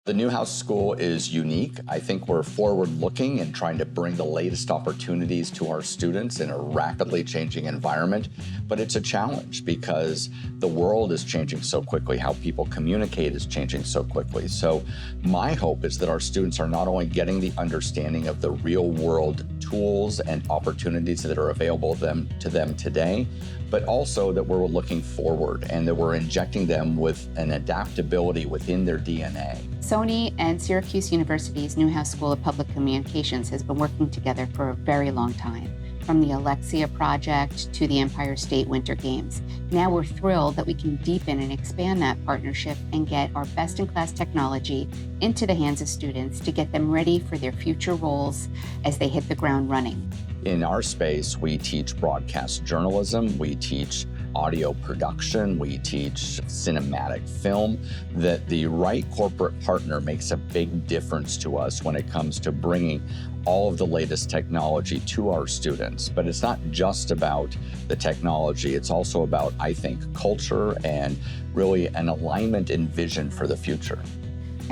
The Newhouse School is unique. I think we're forward-looking and trying to bring the latest opportunities to our students in a rapidly changing environment. But it's a challenge because the world is changing so quickly. How people communicate is changing so quickly. So my hope is that our students are not only getting the understanding of the real-world tools and opportunities that are available to them today, but also that we're looking forward and that we're injecting them with an adaptability within their DNA. Sony and Syracuse University's Newhouse School of Public Communications has been working together for a very long time, from the Alexia project to the Empire State Winter Games. Now we're thrilled that we can deepen and expand that partnership and get our best-in-class technology into the hands of students to get them ready for their future roles as they hit the ground running. In our space, we teach broadcast journalism, we teach audio production, we teach cinematic film. That the right corporate partner makes a big difference to us when it comes to bringing all of the latest technology to our students. But it's not just about the technology, it's also about, I think, culture and really an alignment and vision for the future.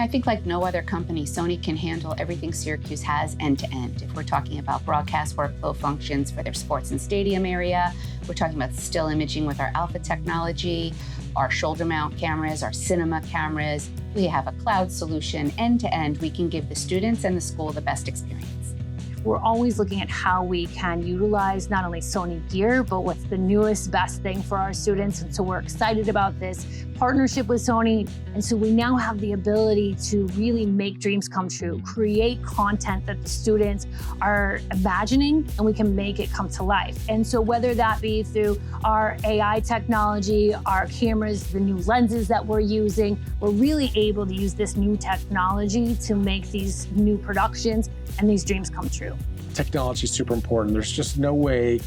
I think like no other company, Sony can handle everything Syracuse has end to end. If we're talking about broadcast workflow functions for their sports and stadium area, we're talking about still imaging with our Alpha technology, our shoulder mount cameras, our cinema cameras. We have a cloud solution end to end. We can give the students and the school the best experience. We're always looking at how we can utilize not only Sony gear, but what's the newest, best thing for our students. And so we're excited about this partnership with Sony. And so we now have the ability to really make dreams come true, create content that the students are imagining, and we can make it come to life. And so whether that be through our AI technology, our cameras, the new lenses that we're using, we're really able to use this new technology to make these new productions and these dreams come true. Technology is super important. There's just no way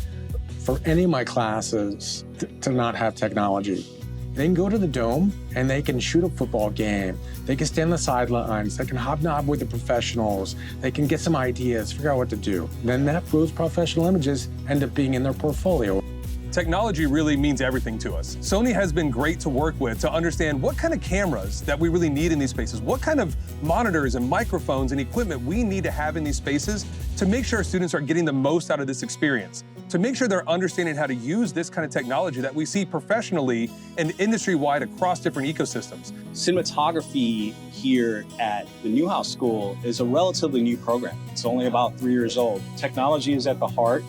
for any of my classes to not have technology. They can go to the Dome and they can shoot a football game. They can stand on the sidelines. They can hobnob with the professionals. They can get some ideas, figure out what to do. Then those professional images end up being in their portfolio. Technology really means everything to us. Sony has been great to work with to understand what kind of cameras that we really need in these spaces, what kind of monitors and microphones and equipment we need to have in these spaces to make sure our students are getting the most out of this experience, to make sure they're understanding how to use this kind of technology that we see professionally and industry-wide across different ecosystems. Cinematography here at the Newhouse School is a relatively new program. It's only about 3 years old. Technology is at the heart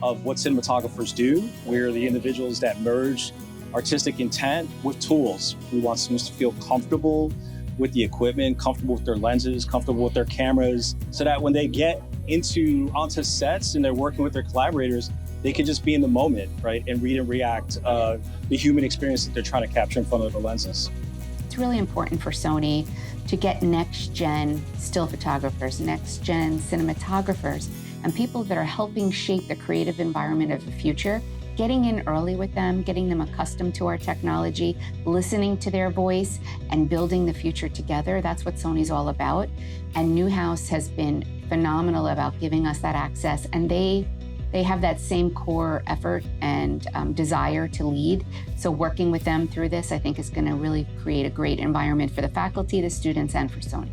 of what cinematographers do. We're the individuals that merge artistic intent with tools. We want students to feel comfortable with the equipment, comfortable with their lenses, comfortable with their cameras, so that when they get onto sets and they're working with their collaborators, they can just be in the moment, right, and read and react the human experience that they're trying to capture in front of the lenses. It's really important for Sony to get next-gen still photographers, next-gen cinematographers, and people that are helping shape the creative environment of the future, getting in early with them, getting them accustomed to our technology, listening to their voice, and building the future together. That's what Sony's all about. And Newhouse has been phenomenal about giving us that access, and they have that same core effort and desire to lead. So working with them through this, I think, is going to really create a great environment for the faculty, the students, and for Sony.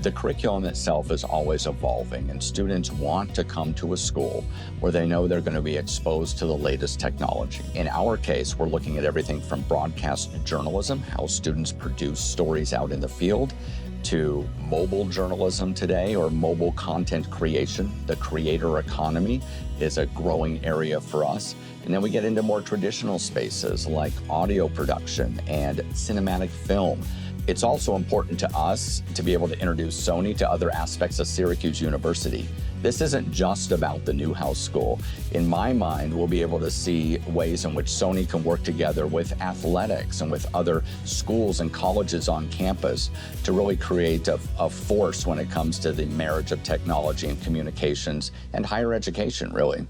The curriculum itself is always evolving, and students want to come to a school where they know they're going to be exposed to the latest technology. In our case, we're looking at everything from broadcast journalism, how students produce stories out in the field, to mobile journalism today, or mobile content creation. The creator economy is a growing area for us. And then we get into more traditional spaces like audio production and cinematic film. It's also important to us to be able to introduce Sony to other aspects of Syracuse University. This isn't just about the Newhouse School. In my mind, we'll be able to see ways in which Sony can work together with athletics and with other schools and colleges on campus to really create a force when it comes to the marriage of technology and communications and higher education, really.